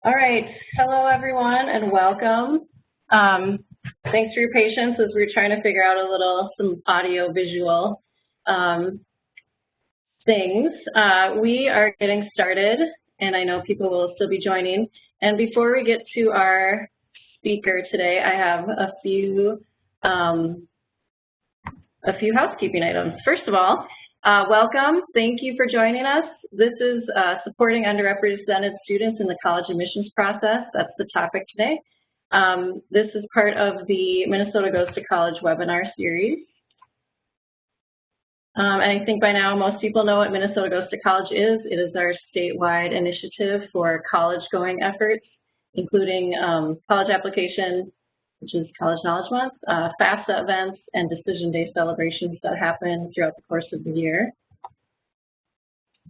All right, hello everyone and welcome. Thanks for your patience as we're trying to figure out some audio visual things. We are getting started and I know people will still be joining. And before we get to our speaker today, I have a few housekeeping items. First of all, welcome. Thank you for joining us. This is supporting underrepresented students in the college admissions process. That's the topic today. This is part of the Minnesota Goes to College webinar series. And I think by now most people know what Minnesota Goes to College is. It is our statewide initiative for college-going efforts, including college application, which is College Knowledge Month, FAFSA events, and Decision Day celebrations that happen throughout the course of the year.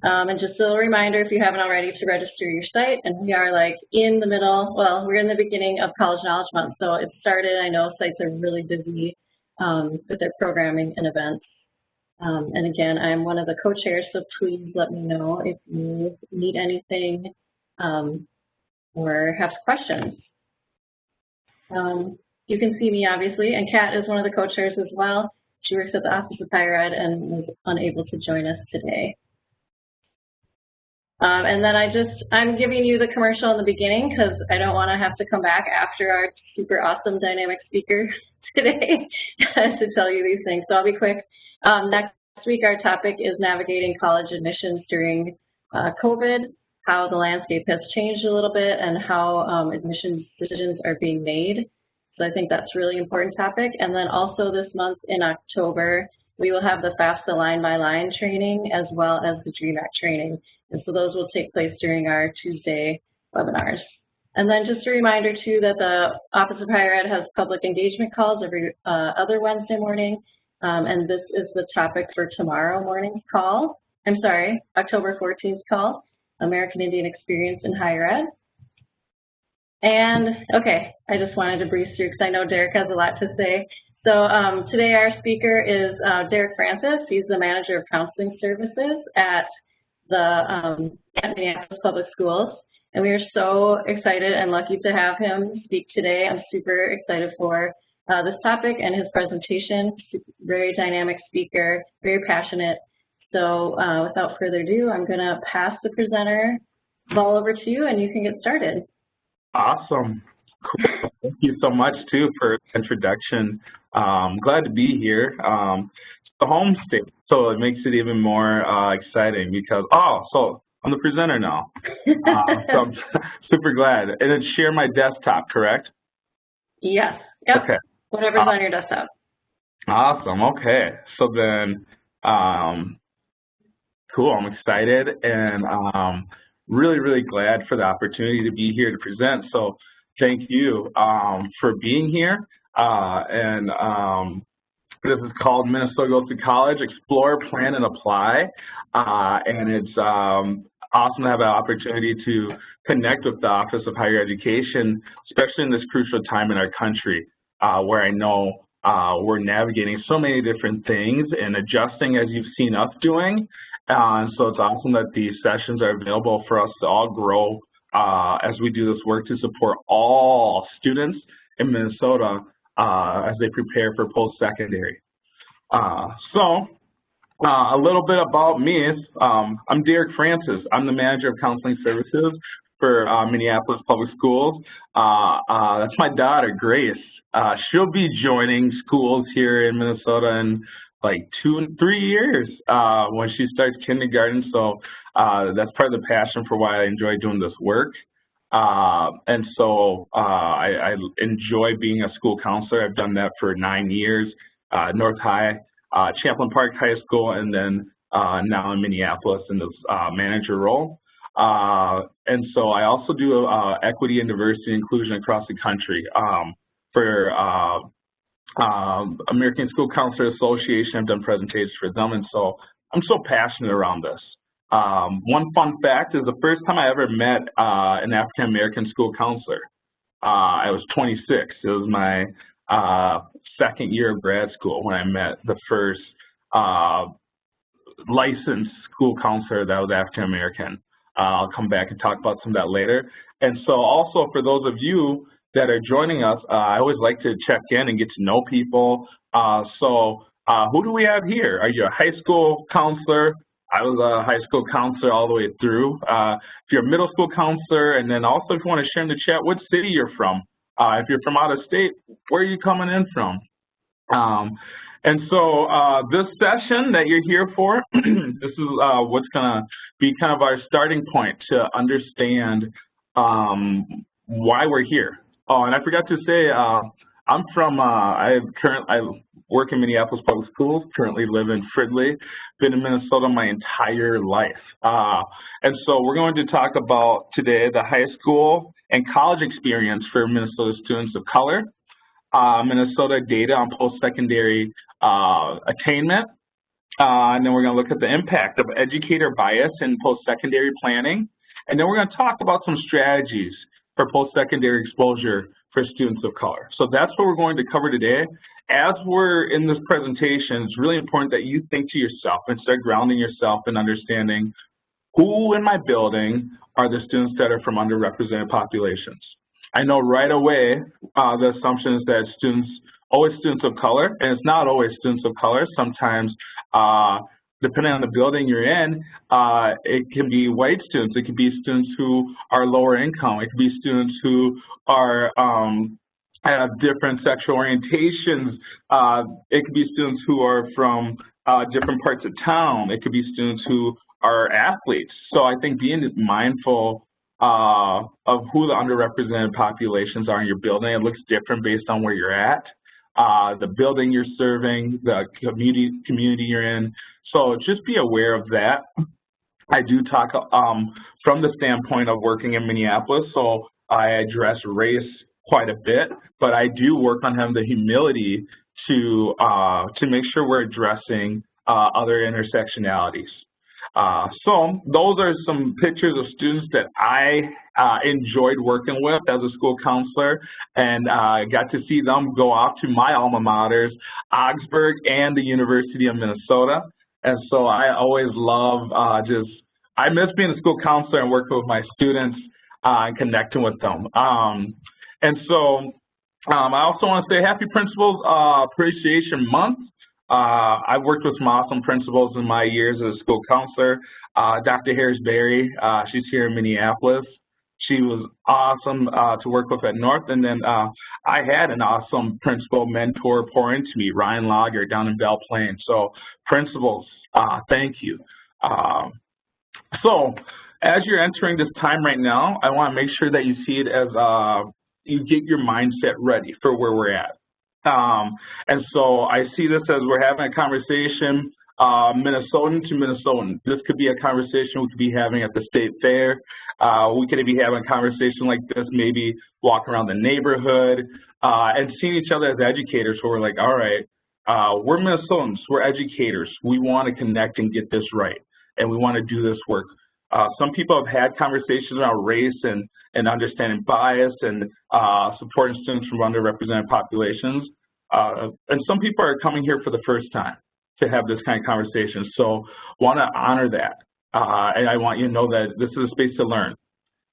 And just a little reminder, if you haven't already, to register your site. And we are like in the middle, well, we're in the beginning of College Knowledge Month, so it started. I know sites are really busy with their programming and events. And again, I'm one of the co-chairs, so please let me know if you need anything or have questions. You can see me, obviously, and Kat is one of the co-chairs as well. She works at the Office of Higher Ed and was unable to join us today. And then I'm giving you the commercial in the beginning because I don't want to have to come back after our super awesome dynamic speaker today to tell you these things. So I'll be quick. Next week, our topic is navigating college admissions during COVID, how the landscape has changed a little bit, and how admissions decisions are being made. So I think that's a really important topic. And then also this month in October, we will have the FAFSA line-by-line training as well as the DREAM Act training. And so those will take place during our Tuesday webinars. And then just a reminder too that the Office of Higher Ed has public engagement calls every other Wednesday morning. And this is the topic for tomorrow morning's call. I'm sorry, October 14th call, American Indian Experience in Higher Ed. And okay, I just wanted to breeze through because I know Derek has a lot to say. So today our speaker is Derek Francis. He's the Manager of Counseling Services at the Minneapolis Public Schools. And we are so excited and lucky to have him speak today. I'm super excited for this topic and his presentation. Very dynamic speaker, very passionate. So without further ado, I'm going to pass the presenter ball over to you and you can get started. Awesome. Cool. Thank you so much, too, for the introduction. Glad to be here. It's the home state, so it makes it even more exciting because, so I'm the presenter now. So I'm super glad. And it's share my desktop, correct? Yes. Yep. Okay. Whatever's on your desktop. Awesome. Okay. So then, cool. I'm excited and really, really glad for the opportunity to be here to present. So thank you for being here. This is called Minnesota Goes to College, Explore, Plan, and Apply. And it's awesome to have an opportunity to connect with the Office of Higher Education, especially in this crucial time in our country, where I know we're navigating so many different things and adjusting as you've seen us doing. And so it's awesome that these sessions are available for us to all grow as we do this work to support all students in Minnesota as they prepare for post-secondary. So a little bit about me. I'm Derek Francis. I'm the Manager of Counseling Services for Minneapolis Public Schools. That's my daughter, Grace. She'll be joining schools here in Minnesota in like 2 and 3 years when she starts kindergarten. So that's part of the passion for why I enjoy doing this work. And so I enjoy being a school counselor. I've done that for 9 years, North High, Champlain Park High School, and then now in Minneapolis in this manager role. And so I also do equity and diversity and inclusion across the country for American School Counselor Association. I've done presentations for them, and so I'm so passionate around this. One fun fact is the first time I ever met an African-American school counselor. I was 26. It was my second year of grad school when I met the first licensed school counselor that was African-American. I'll come back and talk about some of that later. And so also for those of you that are joining us, I always like to check in and get to know people. Who do we have here? Are you a high school counselor? I was a high school counselor all the way through. If you're a middle school counselor, and then also if you want to share in the chat what city you're from. If you're from out of state, where are you coming in from? This session that you're here for, this is what's going to be kind of our starting point to understand why we're here. Oh, and I forgot to say, I'm from, I work in Minneapolis Public Schools, currently live in Fridley, been in Minnesota my entire life. And so we're going to talk about today the high school and college experience for Minnesota students of color, Minnesota data on post-secondary attainment, and then we're going to look at the impact of educator bias in post-secondary planning, and then we're going to talk about some strategies for post-secondary exposure for students of color. So that's what we're going to cover today. As we're in this presentation, it's really important that you think to yourself and start grounding yourself in understanding who in my building are the students that are from underrepresented populations. I know right away the assumption is that always students of color, and it's not always students of color. Sometimes, depending on the building you're in, it can be white students. It could be students who are lower income. It could be students who are have different sexual orientations. It could be students who are from different parts of town. It could be students who are athletes. So I think being mindful of who the underrepresented populations are in your building, it looks different based on where you're at, the building you're serving, the community you're in. So just be aware of that. I do talk from the standpoint of working in Minneapolis, so I address race quite a bit, but I do work on having the humility to make sure we're addressing other intersectionalities. So those are some pictures of students that I enjoyed working with as a school counselor, and got to see them go off to my alma maters, Augsburg and the University of Minnesota. And so I always love I miss being a school counselor and working with my students and connecting with them. I also want to say Happy Principals Appreciation Month. I've worked with some awesome principals in my years as a school counselor. Dr. Harris-Berry, she's here in Minneapolis. She was awesome to work with at North. And then I had an awesome principal mentor pour into me, Ryan Lager, down in Belle Plaine. So principals, thank you. So as you're entering this time right now, I want to make sure that you see it as you get your mindset ready for where we're at. And so I see this as we're having a conversation, Minnesotan to Minnesotan. This could be a conversation we could be having at the state fair. We could be having a conversation like this, maybe walking around the neighborhood, and seeing each other as educators where we're like, all right, we're Minnesotans, we're educators. We want to connect and get this right, and we want to do this work. Some people have had conversations around race and understanding bias and supporting students from underrepresented populations. And some people are coming here for the first time to have this kind of conversation. So want to honor that. And I want you to know that this is a space to learn.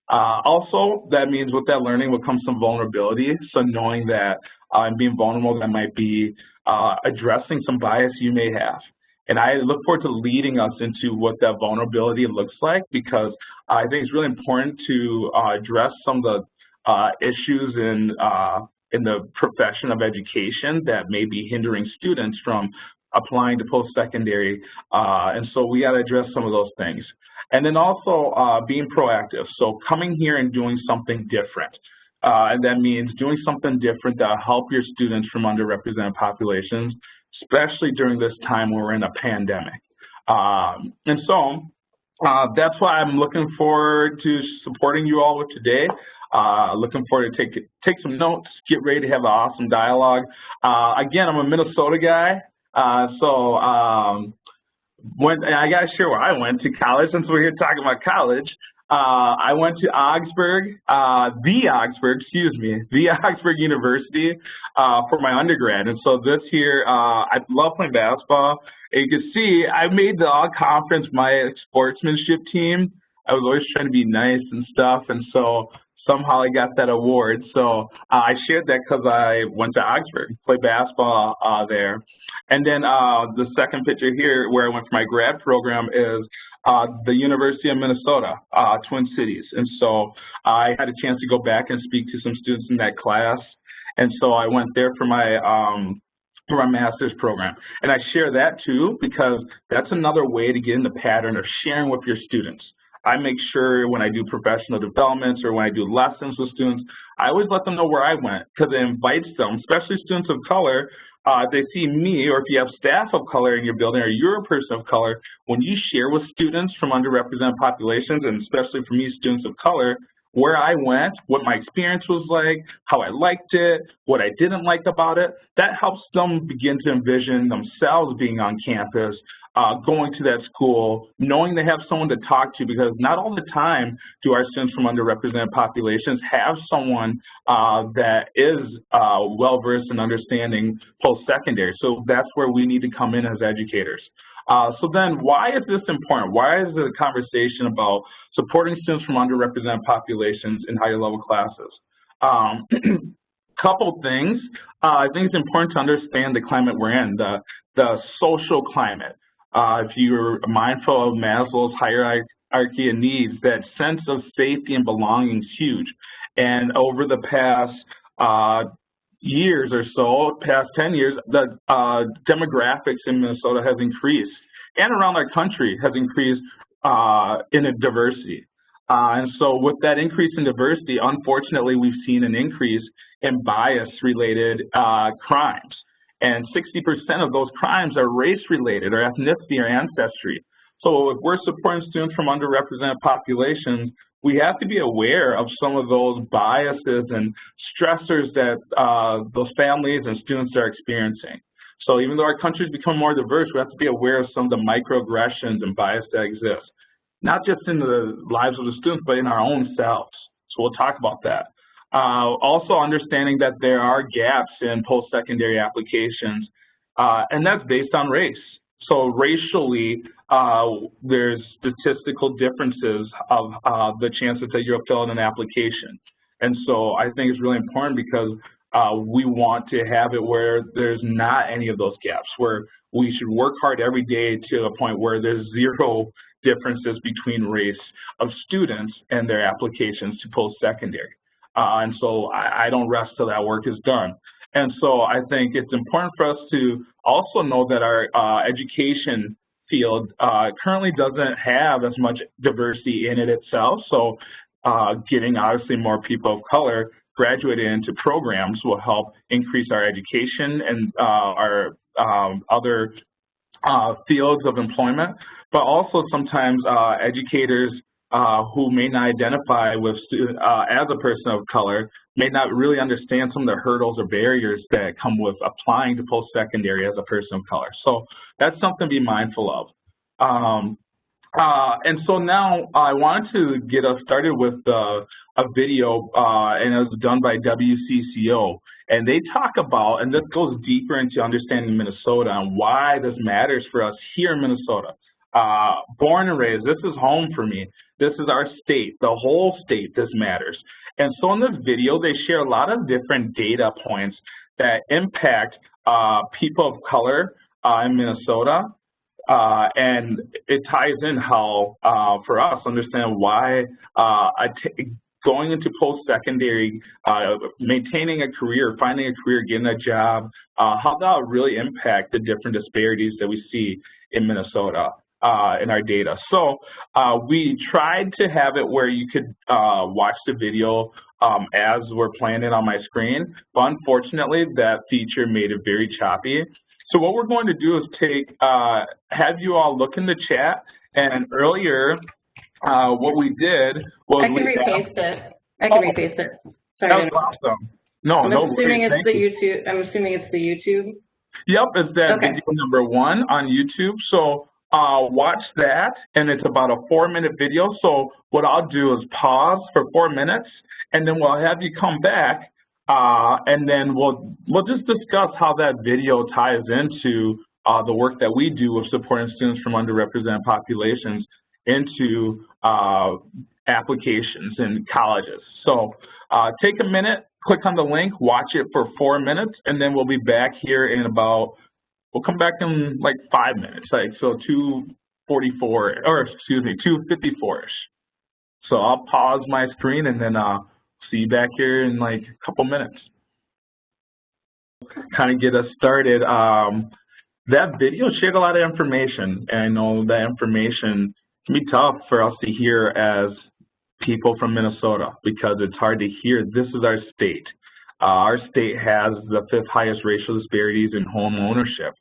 Also, that means with that learning will come some vulnerability. So knowing that and being vulnerable, that might be addressing some bias you may have. And I look forward to leading us into what that vulnerability looks like, because I think it's really important to address some of the issues in the profession of education that may be hindering students from applying to post-secondary. And so we got to address some of those things. And then also being proactive. So coming here and doing something different. And that means doing something different that will help your students from underrepresented populations, especially during this time where we're in a pandemic. And so that's why I'm looking forward to supporting you all with today. Looking forward to take some notes, get ready to have an awesome dialogue. Again, I'm a Minnesota guy, so I got to share where I went to college since we're here talking about college. I went to Augsburg, the Augsburg University for my undergrad. And so this year, I love playing basketball. And you can see I made the all-conference my sportsmanship team. I was always trying to be nice and stuff, and so somehow I got that award. So I shared that because I went to Oxford, played basketball there. And then the second picture here where I went for my grad program is the University of Minnesota, Twin Cities. And so I had a chance to go back and speak to some students in that class. And so I went there for my master's program. And I share that too because that's another way to get in the pattern of sharing with your students. I make sure when I do professional developments or when I do lessons with students, I always let them know where I went because it invites them, especially students of color. If they see me, or if you have staff of color in your building, or you're a person of color, when you share with students from underrepresented populations, and especially for me, students of color, where I went, what my experience was like, how I liked it, what I didn't like about it, that helps them begin to envision themselves being on campus, going to that school, knowing they have someone to talk to, because not all the time do our students from underrepresented populations have someone that is well-versed in understanding post-secondary. So that's where we need to come in as educators. So then why is this important? Why is it a conversation about supporting students from underrepresented populations in higher level classes? Couple things. I think it's important to understand the climate we're in, the social climate. If you're mindful of Maslow's hierarchy of needs, that sense of safety and belonging is huge. And over the past years or so, past 10 years, the demographics in Minnesota has increased, and around our country has increased in a diversity. And so with that increase in diversity, unfortunately, we've seen an increase in bias-related crimes. And 60% of those crimes are race-related or ethnicity or ancestry. So if we're supporting students from underrepresented populations, we have to be aware of some of those biases and stressors that those families and students are experiencing. So even though our country's become more diverse, we have to be aware of some of the microaggressions and bias that exist, not just in the lives of the students, but in our own selves. So we'll talk about that. Also understanding that there are gaps in post-secondary applications, and that's based on race. So racially, there's statistical differences of the chances that you'll fill in an application. And so I think it's really important because we want to have it where there's not any of those gaps, where we should work hard every day to a point where there's zero differences between race of students and their applications to post-secondary. And so I don't rest till that work is done. And so I think it's important for us to also know that our education field currently doesn't have as much diversity in it itself. So getting obviously more people of color graduated into programs will help increase our education and our other fields of employment. But also sometimes educators who may not identify with as a person of color may not really understand some of the hurdles or barriers that come with applying to post-secondary as a person of color. So that's something to be mindful of. And so now I wanted to get us started with a video, and it was done by WCCO. And they talk about, and this goes deeper into understanding Minnesota and why this matters for us here in Minnesota. Born and raised, this is home for me. This is our state, the whole state, this matters. And so in this video, they share a lot of different data points that impact people of color in Minnesota. And it ties in how, for us, understand why going into post-secondary, maintaining a career, finding a career, getting a job, how that will really impact the different disparities that we see in Minnesota. In our data. So we tried to have it where you could watch the video as we're playing it on my screen, but unfortunately that feature made it very choppy. So what we're going to do is have you all look in the chat, and earlier what we did was I can repaste it. I can repaste it. Sorry. That was awesome. No, I'm no assuming worries. it's the YouTube. I'm assuming it's the YouTube. Yep, it's that video number 1 on YouTube. So watch that, and it's about a 4-minute video. So what I'll do is pause for 4 minutes, and then we'll have you come back, and then we'll just discuss how that video ties into the work that we do of supporting students from underrepresented populations into applications in colleges. So take a minute, click on the link, watch it for 4 minutes, and then we'll be back here in about, we'll come back in like 5 minutes, like so 2:44, or excuse me, 2:54-ish. So I'll pause my screen and then see you back here in like a couple minutes. Kind of get us started. That video shared a lot of information, and I know that information can be tough for us to hear as people from Minnesota because it's hard to hear. This is our state. Our state has the 5th highest racial disparities in home ownership.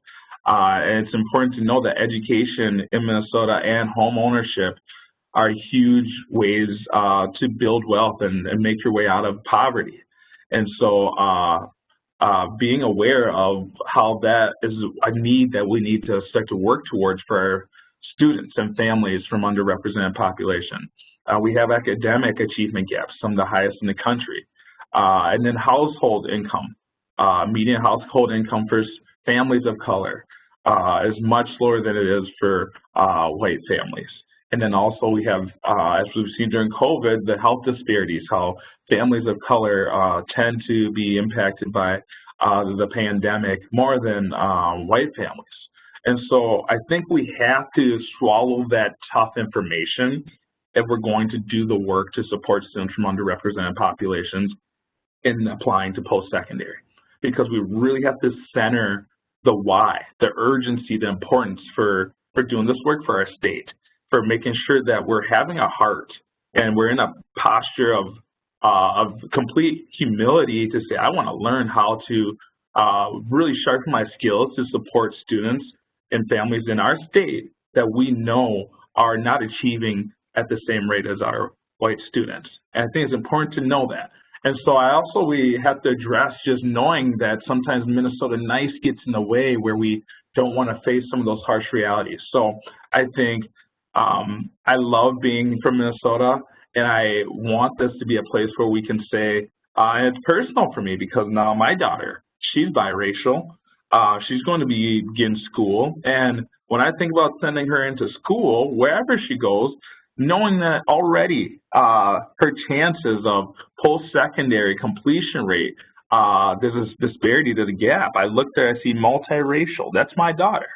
And it's important to know that education in Minnesota and home ownership are huge ways to build wealth and make your way out of poverty. And so being aware of how that is a need that we need to start to work towards for our students and families from underrepresented population. We have academic achievement gaps, some of the highest in the country. And then household income, median household income for families of color is much lower than it is for white families. And then also we have, as we've seen during COVID, the health disparities, how families of color tend to be impacted by the pandemic more than white families. And so I think we have to swallow that tough information if we're going to do the work to support students from underrepresented populations in applying to post-secondary, because we really have to center the why, the urgency, the importance for doing this work for our state, for making sure that we're having a heart and we're in a posture of complete humility to say, I want to learn how to really sharpen my skills to support students and families in our state that we know are not achieving at the same rate as our white students. And I think it's important to know that. And so we have to address just knowing that sometimes Minnesota nice gets in the way where we don't want to face some of those harsh realities. So I think I love being from Minnesota, and I want this to be a place where we can say, and it's personal for me because now my daughter, she's biracial. She's going to begin school, and when I think about sending her into school, wherever she goes, knowing that already her chances of post-secondary completion rate, there's a disparity to the gap. I look there, I see multiracial. That's my daughter.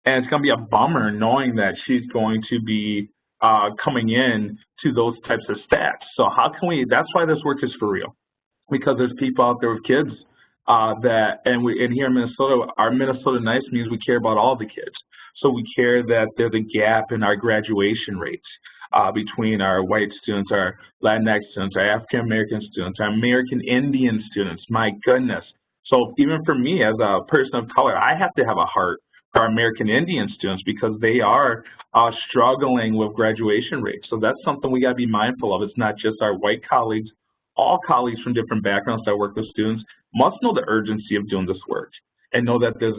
And it's going to be a bummer knowing that she's going to be coming in to those types of stats. So how can we, that's why this work is for real. Because there's people out there with kids and here in Minnesota, our Minnesota Nice means we care about all the kids. So we care that there's a gap in our graduation rates between our white students, our Latinx students, our African American students, our American Indian students. My goodness. So even for me as a person of color, I have to have a heart for our American Indian students because they are struggling with graduation rates. So that's something we got to be mindful of. It's not just our white colleagues. All colleagues from different backgrounds that work with students must know the urgency of doing this work and know that the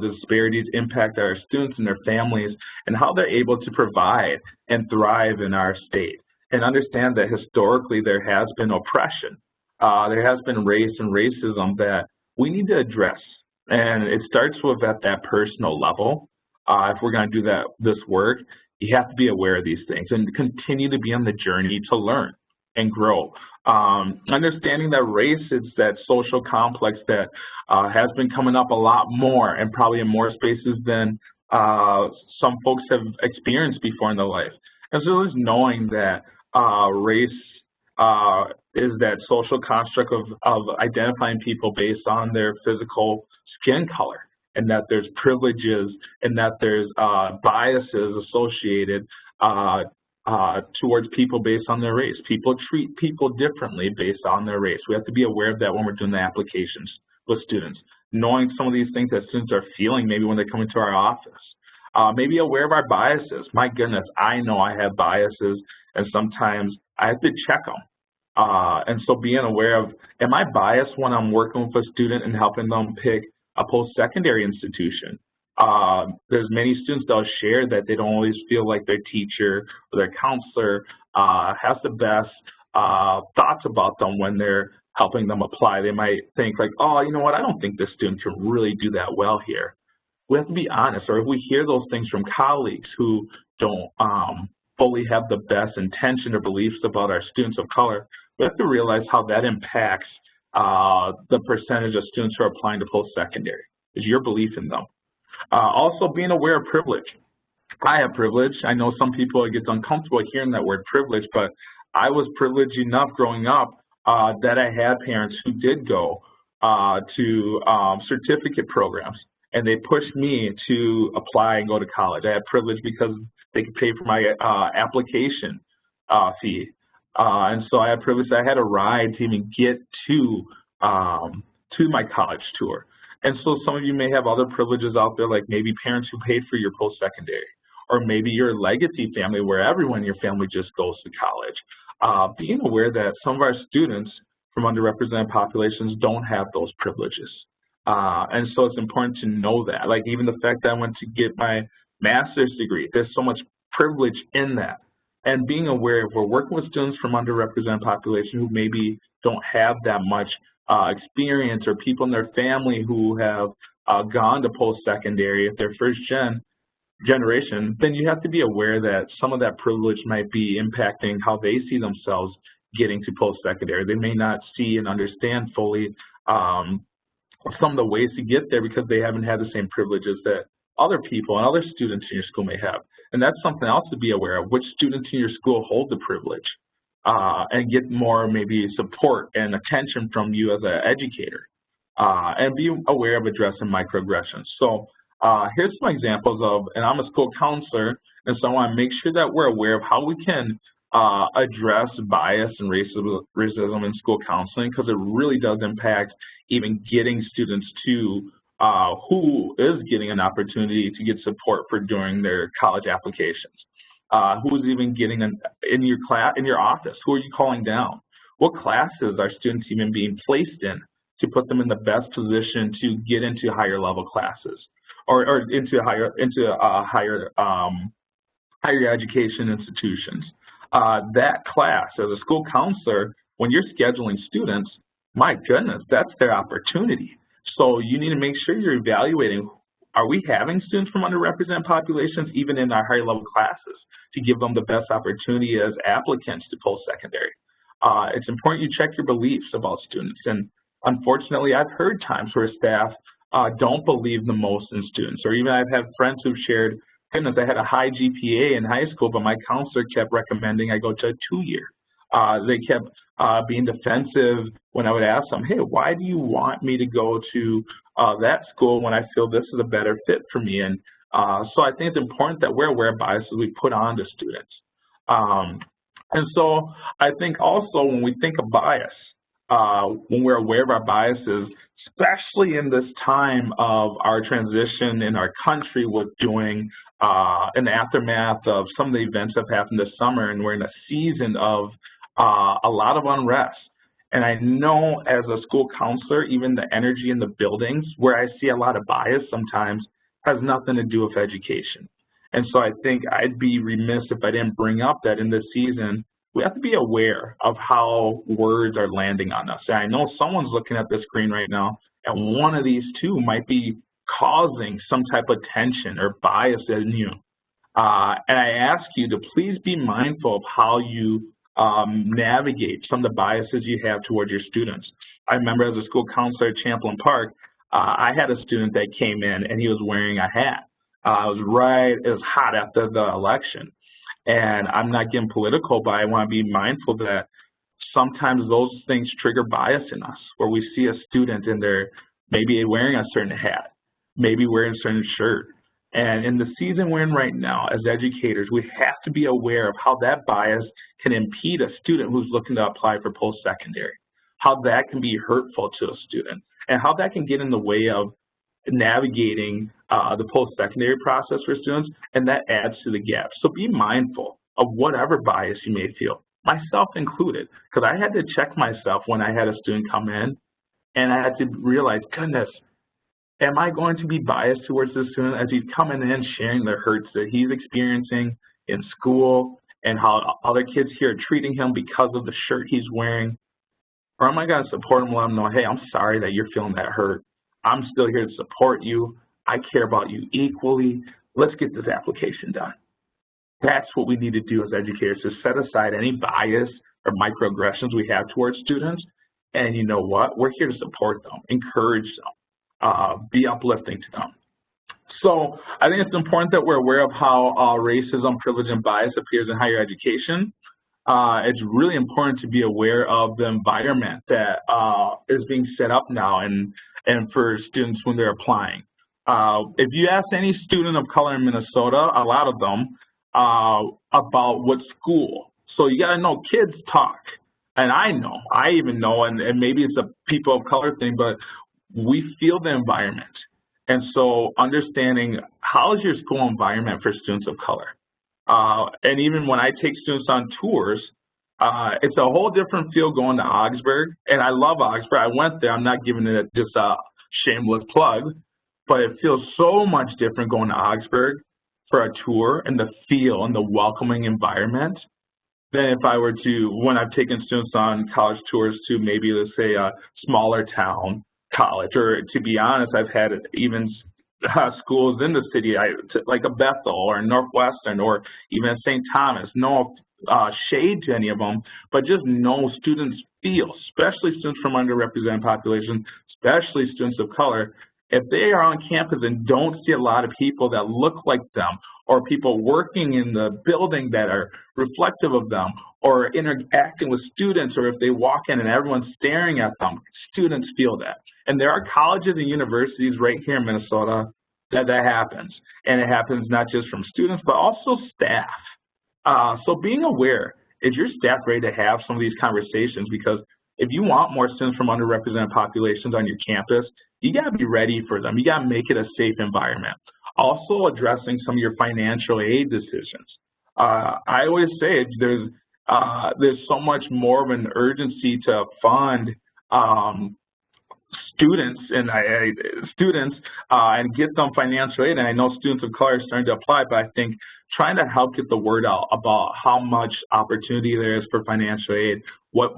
disparities impact our students and their families and how they're able to provide and thrive in our state. And understand that historically there has been oppression. There has been race and racism that we need to address. And it starts with at that personal level. If we're going to do this work, you have to be aware of these things and continue to be on the journey to learn and grow. Understanding that race is that social complex that has been coming up a lot more and probably in more spaces than some folks have experienced before in their life. And so it's knowing that race is that social construct of identifying people based on their physical skin color, and that there's privileges and that there's biases associated towards people based on their race. People treat people differently based on their race. We have to be aware of that when we're doing the applications with students. Knowing some of these things that students are feeling maybe when they come into our office. Maybe aware of our biases. My goodness, I know I have biases, and sometimes I have to check them. And so being aware of, am I biased when I'm working with a student and helping them pick a post-secondary institution? There's many students that will share that they don't always feel like their teacher or their counselor has the best thoughts about them when they're helping them apply. They might think like, oh, you know what, I don't think this student can really do that well here. We have to be honest, or if we hear those things from colleagues who don't fully have the best intention or beliefs about our students of color, we have to realize how that impacts the percentage of students who are applying to post-secondary, is your belief in them. Also, being aware of privilege. I have privilege. I know some people get uncomfortable hearing that word privilege, but I was privileged enough growing up that I had parents who did go to certificate programs, and they pushed me to apply and go to college. I had privilege because they could pay for my application fee. And so I had privilege. I had a ride to even get to my college tour. And so some of you may have other privileges out there, like maybe parents who paid for your post-secondary, or maybe you're a legacy family where everyone in your family just goes to college. Being aware that some of our students from underrepresented populations don't have those privileges. And so it's important to know that. Like even the fact that I went to get my master's degree, there's so much privilege in that. And being aware, if we're working with students from underrepresented population who maybe don't have that much experience, or people in their family who have gone to post-secondary, if they're first generation, then you have to be aware that some of that privilege might be impacting how they see themselves getting to post-secondary. They may not see and understand fully some of the ways to get there because they haven't had the same privileges that other people and other students in your school may have. And that's something else to be aware of, which students in your school hold the privilege and get more maybe support and attention from you as an educator. And be aware of addressing microaggressions. So here's some examples of, and I'm a school counselor, and so I want to make sure that we're aware of how we can address bias and racism in school counseling, because it really does impact even getting students to who is getting an opportunity to get support for during their college applications. Who's even getting in your class, in your office? Who are you calling down? What classes are students even being placed in to put them in the best position to get into higher level classes, or into higher education institutions? That class, as a school counselor, when you're scheduling students, my goodness, that's their opportunity. So you need to make sure you're evaluating, are we having students from underrepresented populations even in our higher level classes to give them the best opportunity as applicants to post-secondary? It's important you check your beliefs about students. And unfortunately, I've heard times where staff don't believe the most in students, or even I've had friends who've shared, goodness, I had a high GPA in high school, but my counselor kept recommending I go to a 2-year. They kept being defensive when I would ask them, hey, why do you want me to go to that school when I feel this is a better fit for me? And so I think it's important that we're aware of biases we put on to students. And so I think also when we think of bias, when we're aware of our biases, especially in this time of our transition in our country with doing in the aftermath of some of the events that have happened this summer, and we're in a season of a lot of unrest. And I know as a school counselor, even the energy in the buildings where I see a lot of bias sometimes has nothing to do with education. And so I think I'd be remiss if I didn't bring up that in this season, we have to be aware of how words are landing on us. And I know someone's looking at the screen right now, and one of these two might be causing some type of tension or bias in you. And I ask you to please be mindful of how you navigate some of the biases you have towards your students. I remember as a school counselor at Champlain Park, I had a student that came in and he was wearing a hat. It was hot after the election. And I'm not getting political, but I want to be mindful that sometimes those things trigger bias in us, where we see a student and they're maybe wearing a certain hat, maybe wearing a certain shirt. And in the season we're in right now, as educators, we have to be aware of how that bias can impede a student who's looking to apply for post-secondary, how that can be hurtful to a student, and how that can get in the way of navigating the post-secondary process for students, and that adds to the gap. So be mindful of whatever bias you may feel, myself included, because I had to check myself when I had a student come in, and I had to realize, goodness, am I going to be biased towards this student as he's coming in sharing the hurts that he's experiencing in school and how other kids here are treating him because of the shirt he's wearing? Or am I going to support him and let him know, hey, I'm sorry that you're feeling that hurt. I'm still here to support you. I care about you equally. Let's get this application done. That's what we need to do as educators, to set aside any bias or microaggressions we have towards students. And you know what? We're here to support them, encourage them, be uplifting to them. So I think it's important that we're aware of how racism, privilege, and bias appears in higher education. It's really important to be aware of the environment that is being set up now and for students when they're applying. If you ask any student of color in Minnesota, a lot of them, about what school. So you gotta know, kids talk. And I even know, and maybe it's a people of color thing, but we feel the environment. And so understanding how is your school environment for students of color? And even when I take students on tours, it's a whole different feel going to Augsburg. And I love Augsburg. I went there. I'm not giving it just a shameless plug, but it feels so much different going to Augsburg for a tour and the feel and the welcoming environment than if I were to, when I've taken students on college tours to maybe, let's say, a smaller town college, or to be honest, I've had even schools in the city, like a Bethel or Northwestern or even St. Thomas. No shade to any of them, but just know students feel, especially students from underrepresented populations, especially students of color, if they are on campus and don't see a lot of people that look like them, or people working in the building that are reflective of them, or interacting with students, or if they walk in and everyone's staring at them, students feel that. And there are colleges and universities right here in Minnesota that happens. And it happens not just from students, but also staff. So being aware, is your staff ready to have some of these conversations? Because if you want more students from underrepresented populations on your campus, you got to be ready for them. You got to make it a safe environment. Also addressing some of your financial aid decisions. I always say there's so much more of an urgency to fund students and get them financial aid. And I know students of color are starting to apply, but I think trying to help get the word out about how much opportunity there is for financial aid, what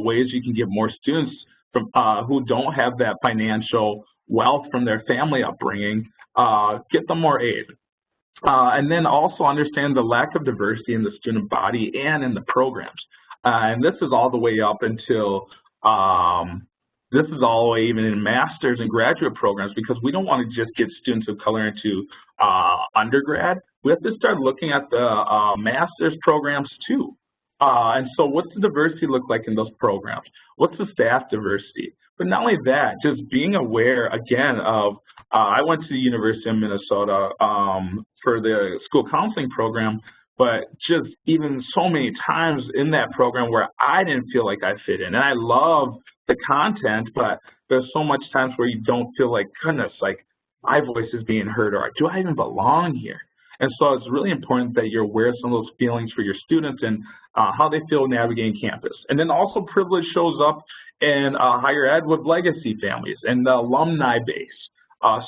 ways you can get more students from who don't have that financial wealth from their family upbringing, get them more aid. And then also understand the lack of diversity in the student body and in the programs. And this is all the way up until this is all the way even in master's and graduate programs, because we don't want to just get students of color into undergrad. We have to start looking at the master's programs too. And so what's the diversity look like in those programs? What's the staff diversity? But not only that, just being aware, again, of, I went to the University of Minnesota for the school counseling program, but just even so many times in that program where I didn't feel like I fit in. And I love the content, but there's so much times where you don't feel like, goodness, like my voice is being heard, or do I even belong here? And so it's really important that you're aware of some of those feelings for your students and how they feel navigating campus. And then also privilege shows up in higher ed with legacy families and the alumni base.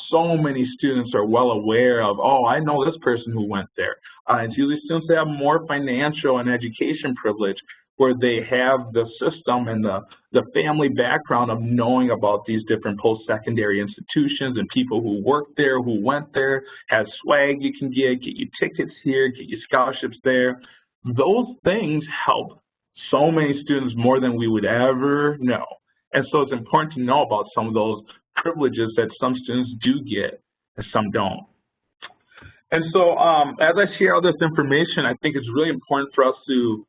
So many students are well aware of, oh, I know this person who went there. And it's usually students that have more financial and education privilege, where they have the system and the family background of knowing about these different post-secondary institutions and people who work there, who went there, have swag you can get you tickets here, get you scholarships there. Those things help so many students more than we would ever know. And so it's important to know about some of those privileges that some students do get and some don't. And so as I share all this information, I think it's really important for us to,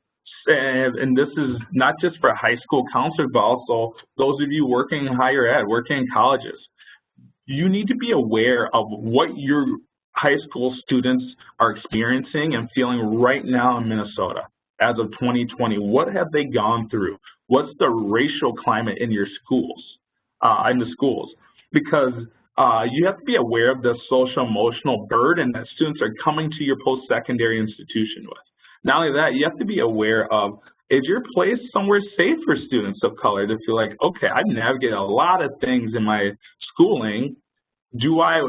and this is not just for high school counselors, but also those of you working in higher ed, working in colleges. You need to be aware of what your high school students are experiencing and feeling right now in Minnesota as of 2020. What have they gone through? What's the racial climate in your schools, in the schools? Because you have to be aware of the social emotional burden that students are coming to your post-secondary institution with. Not only that, you have to be aware of, is your place somewhere safe for students of color to feel like, okay, I've navigated a lot of things in my schooling. Do I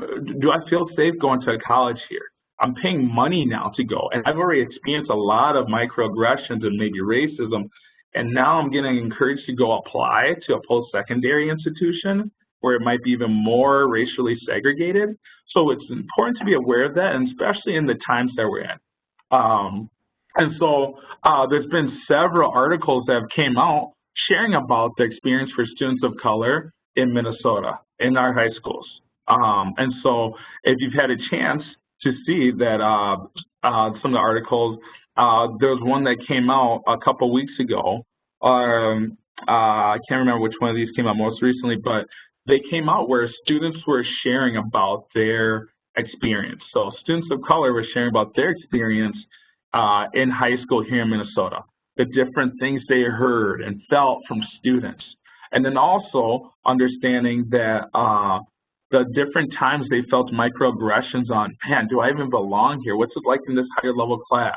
feel safe going to college here? I'm paying money now to go, and I've already experienced a lot of microaggressions and maybe racism, and now I'm getting encouraged to go apply to a post-secondary institution where it might be even more racially segregated. So it's important to be aware of that, and especially in the times that we're in. And so there's been several articles that have came out sharing about the experience for students of color in Minnesota, in our high schools. And so if you've had a chance to see that some of the articles, there was one that came out a couple weeks ago. I can't remember which one of these came out most recently, but they came out where students were sharing about their experience. So students of color were sharing about their experience in high school here in Minnesota, the different things they heard and felt from students. And then also understanding that the different times they felt microaggressions on, man, do I even belong here? What's it like in this higher level class?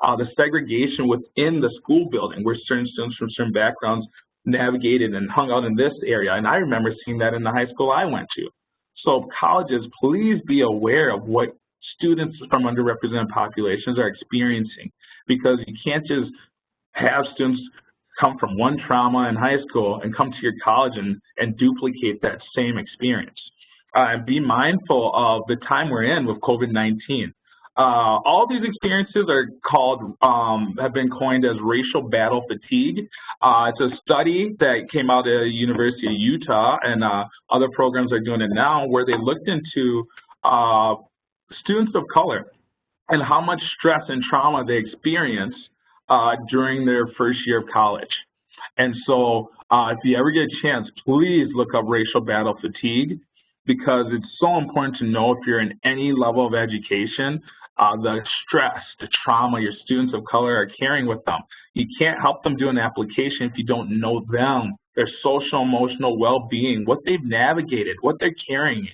The segregation within the school building where certain students from certain backgrounds navigated and hung out in this area. And I remember seeing that in the high school I went to. So colleges, please be aware of what students from underrepresented populations are experiencing, because you can't just have students come from one trauma in high school and come to your college and duplicate that same experience. And be mindful of the time we're in with COVID-19. All these experiences are called, have been coined as racial battle fatigue. It's a study that came out of the University of Utah, and other programs are doing it now, where they looked into students of color and how much stress and trauma they experience during their first year of college. And so if you ever get a chance, please look up racial battle fatigue, because it's so important to know if you're in any level of education, the stress, the trauma your students of color are carrying with them. You can't help them do an application if you don't know them, their social, emotional well-being, what they've navigated, what they're carrying,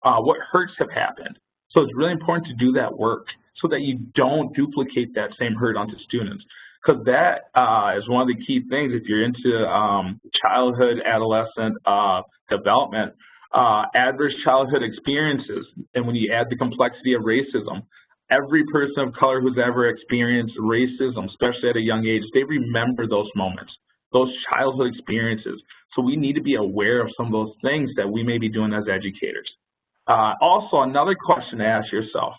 what hurts have happened. So it's really important to do that work so that you don't duplicate that same hurt onto students, because that is one of the key things if you're into childhood, adolescent development. Adverse childhood experiences, and when you add the complexity of racism, every person of color who's ever experienced racism, especially at a young age, they remember those moments, those childhood experiences. So we need to be aware of some of those things that we may be doing as educators. Also, another question to ask yourself,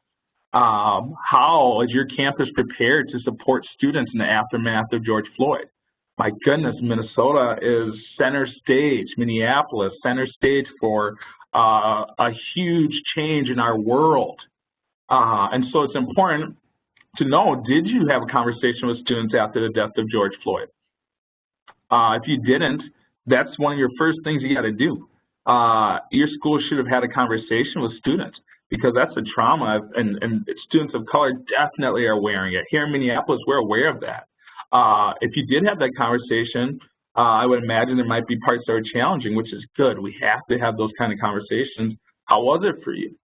how is your campus prepared to support students in the aftermath of George Floyd? My goodness, Minnesota is center stage, Minneapolis, center stage for a huge change in our world. And so it's important to know, did you have a conversation with students after the death of George Floyd? If you didn't, that's one of your first things you got to do. Your school should have had a conversation with students, because that's a trauma, and students of color definitely are wearing it. Here in Minneapolis, we're aware of that. If you did have that conversation, I would imagine there might be parts that are challenging, which is good. We have to have those kind of conversations. How was it for you?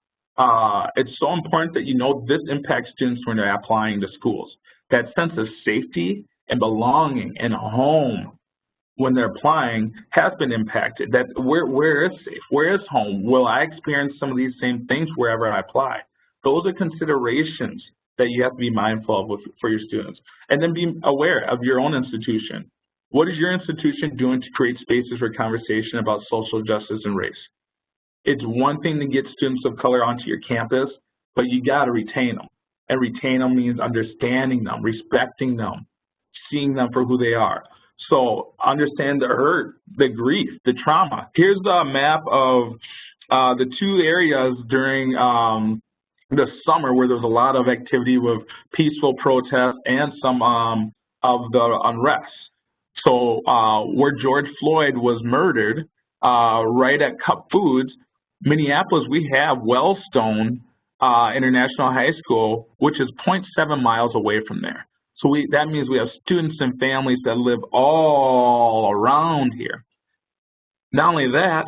It's so important that you know this impacts students when they're applying to schools. That sense of safety and belonging and home when they're applying has been impacted. That where is safe? Where is home? Will I experience some of these same things wherever I apply? Those are considerations that you have to be mindful of for your students. And then be aware of your own institution. What is your institution doing to create spaces for conversation about social justice and race? It's one thing to get students of color onto your campus, but you got to retain them. And retain them means understanding them, respecting them, seeing them for who they are. So understand the hurt, the grief, the trauma. Here's the map of the two areas during the summer where there was a lot of activity with peaceful protests and some of the unrest. So where George Floyd was murdered, right at Cup Foods, Minneapolis, we have Wellstone International High School, which is 0.7 miles away from there. So that means we have students and families that live all around here. Not only that,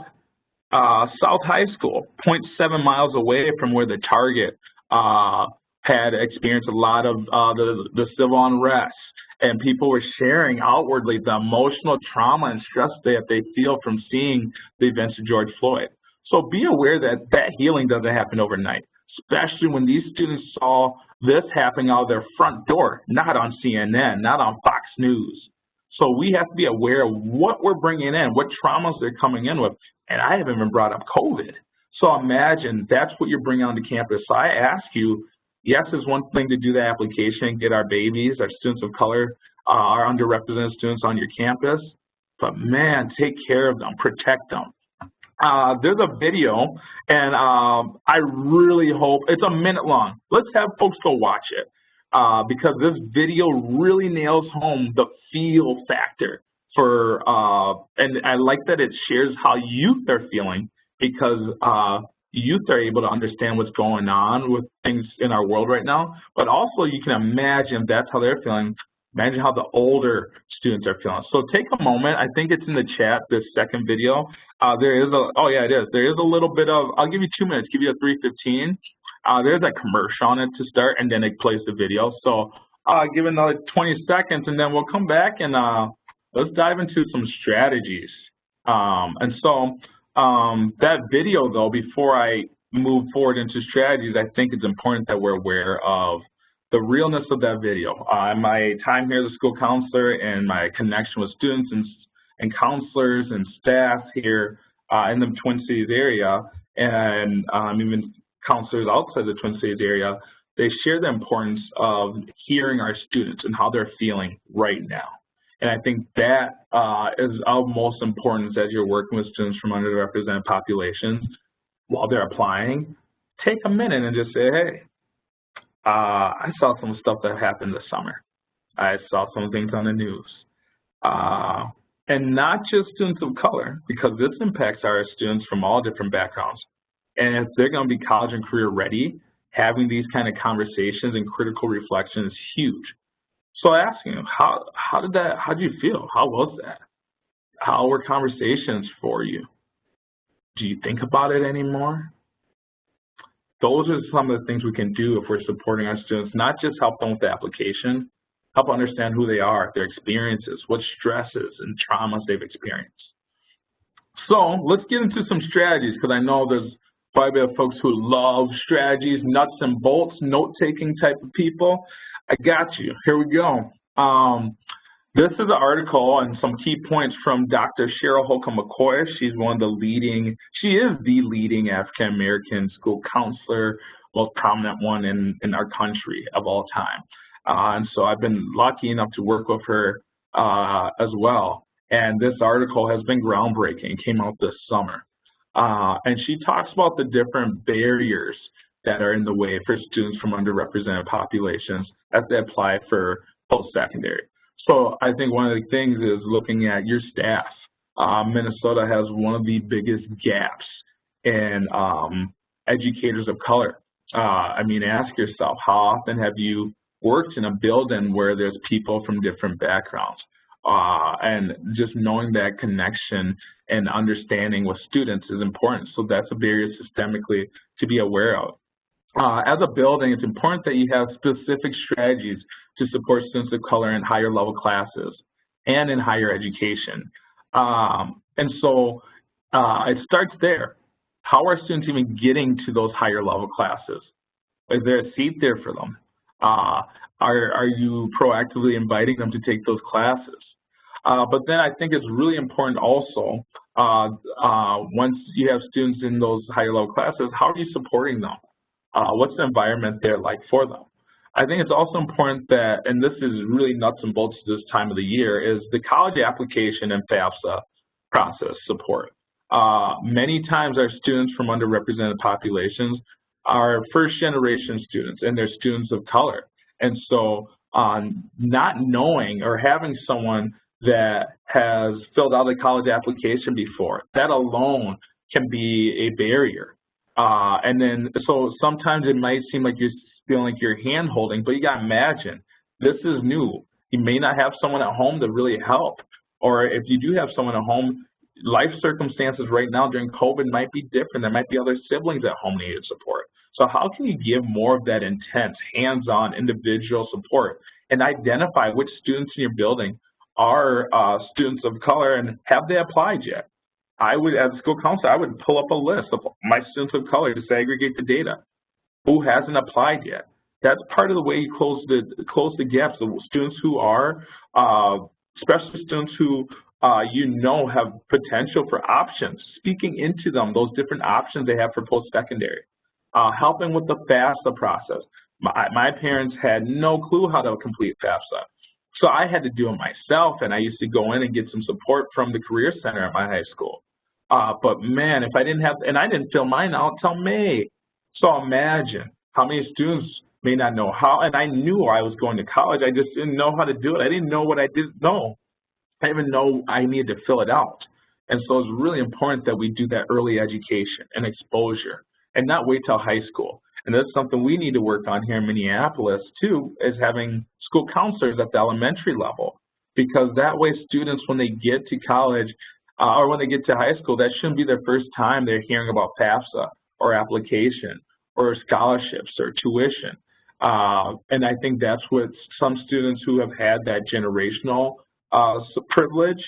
South High School, 0.7 miles away from where the target had experienced a lot of the civil unrest, and people were sharing outwardly the emotional trauma and stress that they feel from seeing the events of George Floyd. So be aware that that healing doesn't happen overnight, especially when these students saw this happening out of their front door, not on CNN, not on Fox News. So we have to be aware of what we're bringing in, what traumas they're coming in with. And I haven't even brought up COVID. So imagine that's what you're bringing onto campus. So I ask you, Yes, it's one thing to do the application and get our babies, our students of color, our underrepresented students on your campus, but man, take care of them, protect them. There's a video, and I really hope, it's a minute long. Let's have folks go watch it because this video really nails home the feel factor for, and I like that it shares how youth are feeling because youth are able to understand what's going on with things in our world right now, but also you can imagine if that's how they're feeling, imagine how the older students are feeling. So take a moment. I think it's in the chat, this second video. There is a, oh yeah, it is. There is a little bit of, I'll give you 2 minutes, give you a 3:15. There's a commercial on it to start, and then it plays the video. So give it another 20 seconds, and then we'll come back and let's dive into some strategies. That video, though, before I move forward into strategies, I think it's important that we're aware of the realness of that video. My time here as a school counselor and my connection with students and counselors and staff here in the Twin Cities area, and even counselors outside the Twin Cities area, they share the importance of hearing our students and how they're feeling right now. And I think that is of most importance as you're working with students from underrepresented populations while they're applying. Take a minute and just say, hey, I saw some stuff that happened this summer. I saw some things on the news. And not just students of color, because this impacts our students from all different backgrounds. And if they're going to be college and career ready, having these kind of conversations and critical reflection is huge. So I ask you, how did you feel? How was that? How were conversations for you? Do you think about it anymore? Those are some of the things we can do if we're supporting our students, not just help them with the application, help understand who they are, their experiences, what stresses and traumas they've experienced. So let's get into some strategies, because I know there's probably a bit of folks who love strategies, nuts and bolts, note-taking type of people. I got you. Here we go. This is an article and some key points from Dr. Cheryl Holcomb McCoy. She is the leading African-American school counselor, most prominent one in our country of all time. And so I've been lucky enough to work with her as well. And this article has been groundbreaking, came out this summer. And she talks about the different barriers that are in the way for students from underrepresented populations as they apply for post-secondary. So I think one of the things is looking at your staff. Minnesota has one of the biggest gaps in educators of color. I mean, ask yourself, how often have you worked in a building where there's people from different backgrounds? And just knowing that connection and understanding with students is important. So that's a barrier systemically to be aware of. As a building, it's important that you have specific strategies to support students of color in higher level classes and in higher education. And so it starts there. How are students even getting to those higher level classes? Is there a seat there for them? Are you proactively inviting them to take those classes? But then I think it's really important also, once you have students in those higher level classes, how are you supporting them? What's the environment there like for them? I think it's also important that, and this is really nuts and bolts this time of the year, is the college application and FAFSA process support. Many times our students from underrepresented populations are first generation students and they're students of color. And so not knowing or having someone that has filled out a college application before, that alone can be a barrier. And then, so sometimes it might seem like you're feeling like you're hand-holding, but you got to imagine, this is new. You may not have someone at home to really help. Or if you do have someone at home, life circumstances right now during COVID might be different. There might be other siblings at home needing support. So how can you give more of that intense, hands-on, individual support and identify which students in your building are students of color and have they applied yet? I would, as a school counselor, I would pull up a list of my students of color to disaggregate the data. Who hasn't applied yet? That's part of the way you close the gaps. The students who are, especially students who you know have potential for options, speaking into them, those different options they have for post-secondary. Helping with the FAFSA process. My parents had no clue how to complete FAFSA. So I had to do it myself, and I used to go in and get some support from the Career Center at my high school. But man, if I didn't have, and I didn't fill mine out till May. So imagine how many students may not know how, and I knew I was going to college, I just didn't know how to do it. I didn't know what I didn't know. I didn't even know I needed to fill it out. And so it's really important that we do that early education and exposure and not wait till high school. And that's something we need to work on here in Minneapolis too, is having school counselors at the elementary level, because that way students, when they get to college or when they get to high school, that shouldn't be their first time they're hearing about FAFSA or application or scholarships or tuition. And I think that's what some students who have had that generational privilege,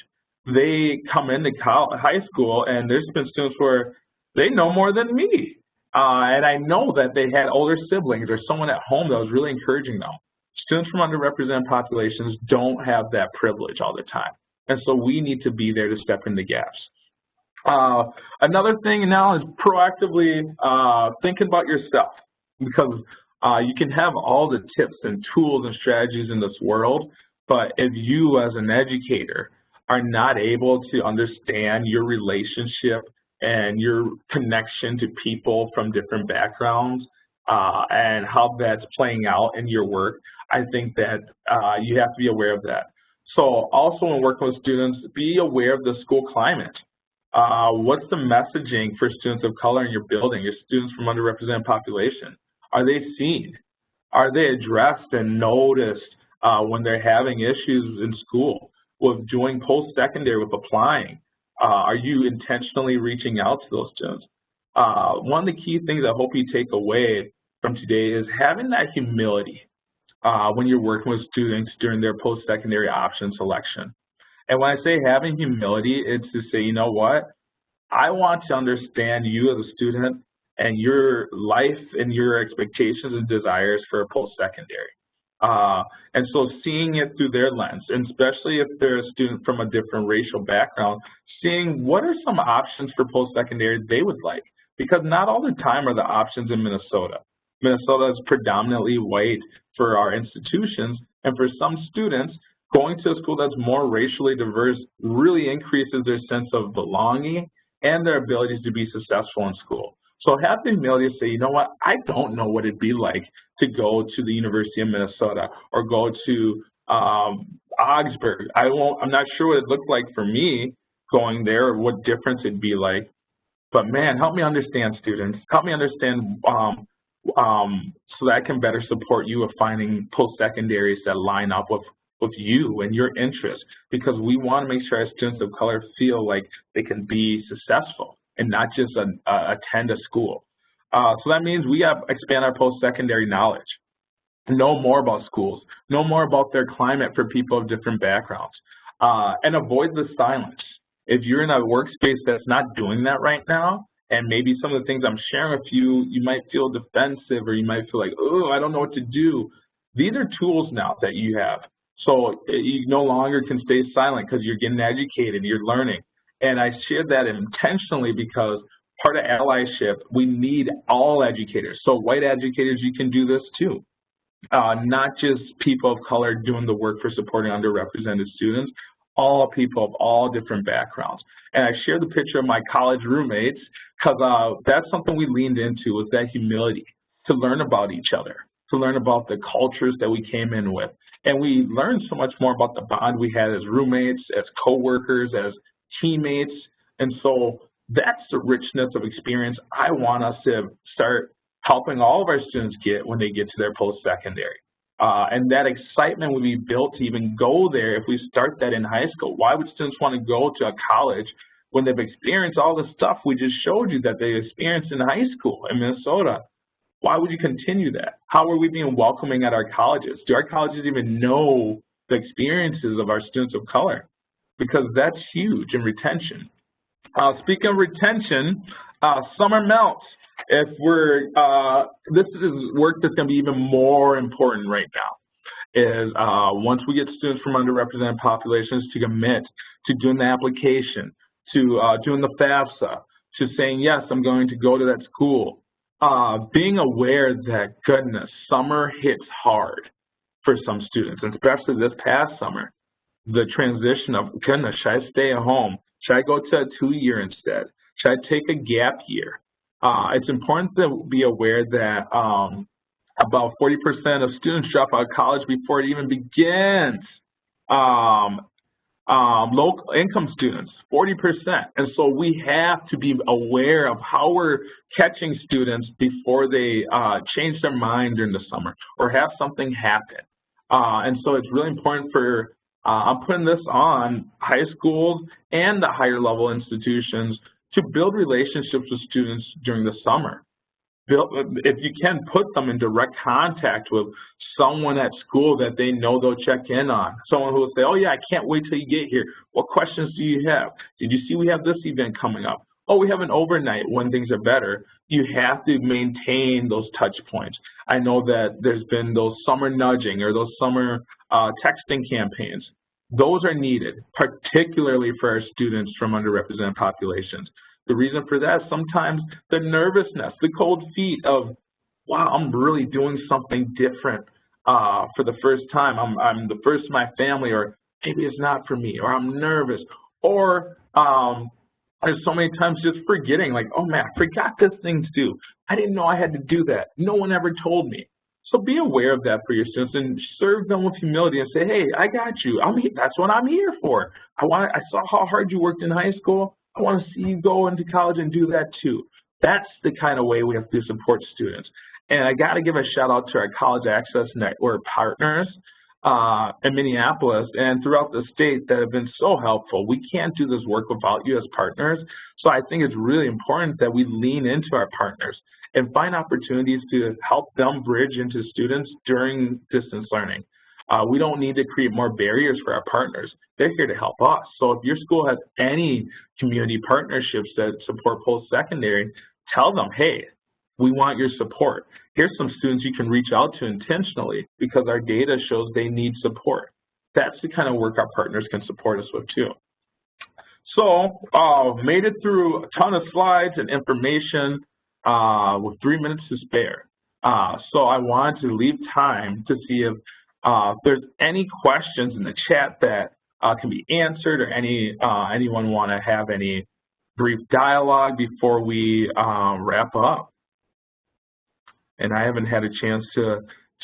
they come into high school, and there's been students where they know more than me. And I know that they had older siblings or someone at home that was really encouraging them. Students from underrepresented populations don't have that privilege all the time. And so we need to be there to step in the gaps. Another thing now is proactively thinking about yourself, because you can have all the tips and tools and strategies in this world, but if you as an educator are not able to understand your relationship and your connection to people from different backgrounds and how that's playing out in your work, I think that you have to be aware of that. So also when working with students, be aware of the school climate. What's the messaging for students of color in your building, your students from underrepresented population? Are they seen? Are they addressed and noticed when they're having issues in school with doing post-secondary, with applying? Are you intentionally reaching out to those students? One of the key things I hope you take away from today is having that humility when you're working with students during their post-secondary option selection. And when I say having humility, it's to say, you know what? I want to understand you as a student and your life and your expectations and desires for post-secondary. And so seeing it through their lens, and especially if they're a student from a different racial background, seeing what are some options for post-secondary they would like. Because not all the time are the options in Minnesota. Minnesota is predominantly white for our institutions, and for some students, going to a school that's more racially diverse really increases their sense of belonging and their abilities to be successful in school. So have the humility to say, you know what, I don't know what it'd be like to go to the University of Minnesota or go to Augsburg. I'm not sure what it looked like for me going there or what difference it'd be like. But man, help me understand, students. Help me understand so that I can better support you of finding post-secondaries that line up with you and your interests, because we want to make sure our students of color feel like they can be successful and not just attend a school. So that means we have to expand our post-secondary knowledge, know more about schools, know more about their climate for people of different backgrounds, and avoid the silence. If you're in a workspace that's not doing that right now, and maybe some of the things I'm sharing with you, you might feel defensive or you might feel like, oh, I don't know what to do. These are tools now that you have. So you no longer can stay silent because you're getting educated, you're learning. And I shared that intentionally because part of allyship, we need all educators. So white educators, you can do this too. Not just people of color doing the work for supporting underrepresented students, all people of all different backgrounds. And I shared the picture of my college roommates because that's something we leaned into, was that humility to learn about each other, to learn about the cultures that we came in with. And we learned so much more about the bond we had as roommates, as coworkers, as teammates. And so that's the richness of experience I want us to start helping all of our students get when they get to their post-secondary. And that excitement will be built to even go there if we start that in high school. Why would students want to go to a college when they've experienced all the stuff we just showed you that they experienced in high school in Minnesota? Why would you continue that? How are we being welcoming at our colleges? Do our colleges even know the experiences of our students of color? Because that's huge in retention. Speaking of retention, summer melts. If we're, this is work that's going to be even more important right now, is once we get students from underrepresented populations to commit to doing the application, to doing the FAFSA, to saying, yes, I'm going to go to that school, being aware that, goodness, summer hits hard for some students, and especially this past summer. The transition of, goodness, should I stay at home? Should I go to a 2-year instead? Should I take a gap year? It's important to be aware that about 40% of students drop out of college before it even begins. Local income students, 40%. And so we have to be aware of how we're catching students before they change their mind during the summer or have something happen. And so it's really important for, I'm putting this on high schools and the higher level institutions to build relationships with students during the summer. If you can, put them in direct contact with someone at school that they know they'll check in on. Someone who will say, oh yeah, I can't wait till you get here. What questions do you have? Did you see we have this event coming up? Oh, we have an overnight when things are better. You have to maintain those touch points. I know that there's been those summer nudging or those summer texting campaigns. Those are needed, particularly for our students from underrepresented populations. The reason for that is sometimes the nervousness, the cold feet of, wow, I'm really doing something different for the first time. I'm the first in my family, or maybe it's not for me, or I'm nervous. Or there's so many times just forgetting, like, oh man, I forgot this thing to do. I didn't know I had to do that. No one ever told me. So be aware of that for your students and serve them with humility and say, hey, I got you. That's what I'm here for. I saw how hard you worked in high school. I want to see you go into college and do that too. That's the kind of way we have to support students. And I got to give a shout out to our College Access Network partners in Minneapolis and throughout the state that have been so helpful. We can't do this work without you as partners. So I think it's really important that we lean into our partners and find opportunities to help them bridge into students during distance learning. We don't need to create more barriers for our partners. They're here to help us. So if your school has any community partnerships that support post-secondary, tell them, hey, we want your support. Here's some students you can reach out to intentionally because our data shows they need support. That's the kind of work our partners can support us with too. So made it through a ton of slides and information with 3 minutes to spare. So I wanted to leave time to see if there's any questions in the chat that can be answered, or anyone want to have any brief dialogue before we wrap up. And I haven't had a chance to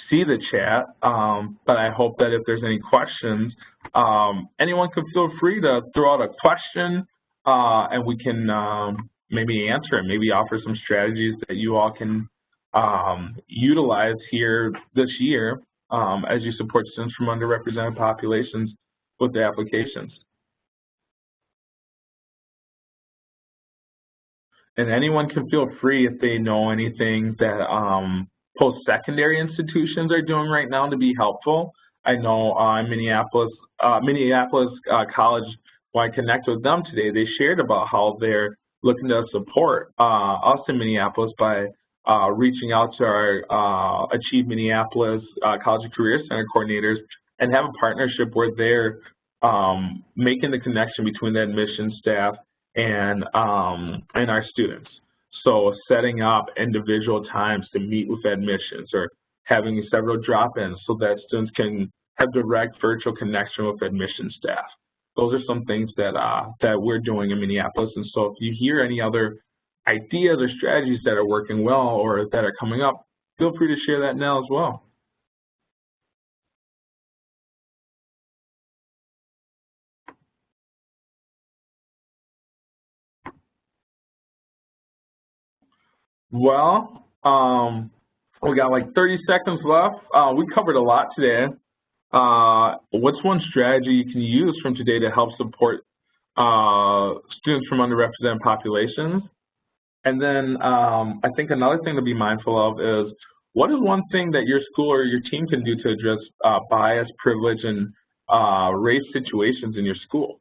see the chat, but I hope that if there's any questions, anyone can feel free to throw out a question and we can maybe answer it, maybe offer some strategies that you all can utilize here this year as you support students from underrepresented populations with the applications. And anyone can feel free if they know anything that post-secondary institutions are doing right now to be helpful. I know in Minneapolis College, when I connected with them today, they shared about how they're looking to support us in Minneapolis by reaching out to our Achieve Minneapolis College and Career Center coordinators and have a partnership where they're making the connection between the admissions staff and our students. So setting up individual times to meet with admissions or having several drop-ins so that students can have direct virtual connection with admissions staff. Those are some things that we're doing in Minneapolis. And so if you hear any other ideas or strategies that are working well or that are coming up, feel free to share that now as well. Well, we got like 30 seconds left. We covered a lot today. What's one strategy you can use from today to help support students from underrepresented populations? And then I think another thing to be mindful of is, what is one thing that your school or your team can do to address bias, privilege, and race situations in your school?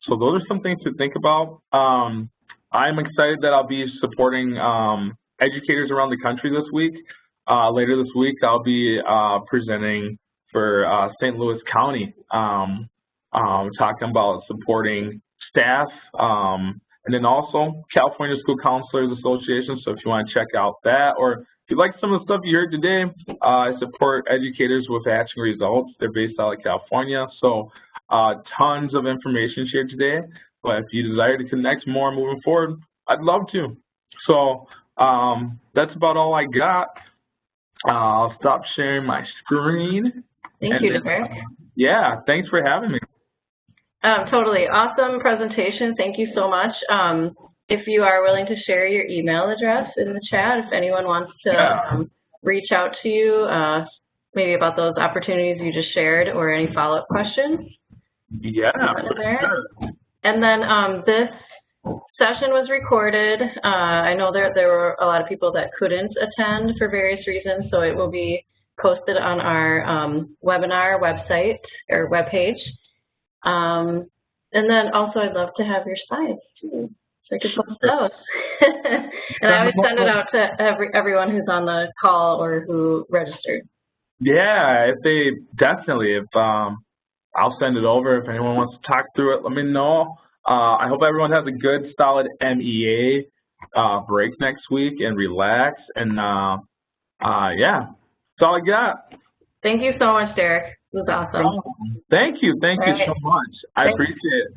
So those are some things to think about. I'm excited that I'll be supporting educators around the country this week. Later this week, I'll be presenting for St. Louis County, talking about supporting staff And then also California School Counselors Association. So if you want to check out that, or if you like some of the stuff you heard today, I support educators with Action Results. They're based out of California. So tons of information shared today. But if you desire to connect more moving forward, I'd love to. So that's about all I got. I'll stop sharing my screen. Thank you, Derek. Yeah, thanks for having me. Totally. Awesome presentation. Thank you so much. If you are willing to share your email address in the chat, if anyone wants to reach out to you, maybe about those opportunities you just shared or any follow-up questions. Yeah, for sure. And then this session was recorded. I know there were a lot of people that couldn't attend for various reasons, so it will be posted on our webinar website or webpage. And then also I'd love to have your slides too, so I could post those. And I always send it out to everyone who's on the call or who registered. Yeah, I'll send it over. If anyone wants to talk through it, let me know. I hope everyone has a good, solid MEA break next week and relax. And yeah, that's all I got. Thank you so much, Derek. It was awesome. Thank you. Thank you so much. I appreciate it.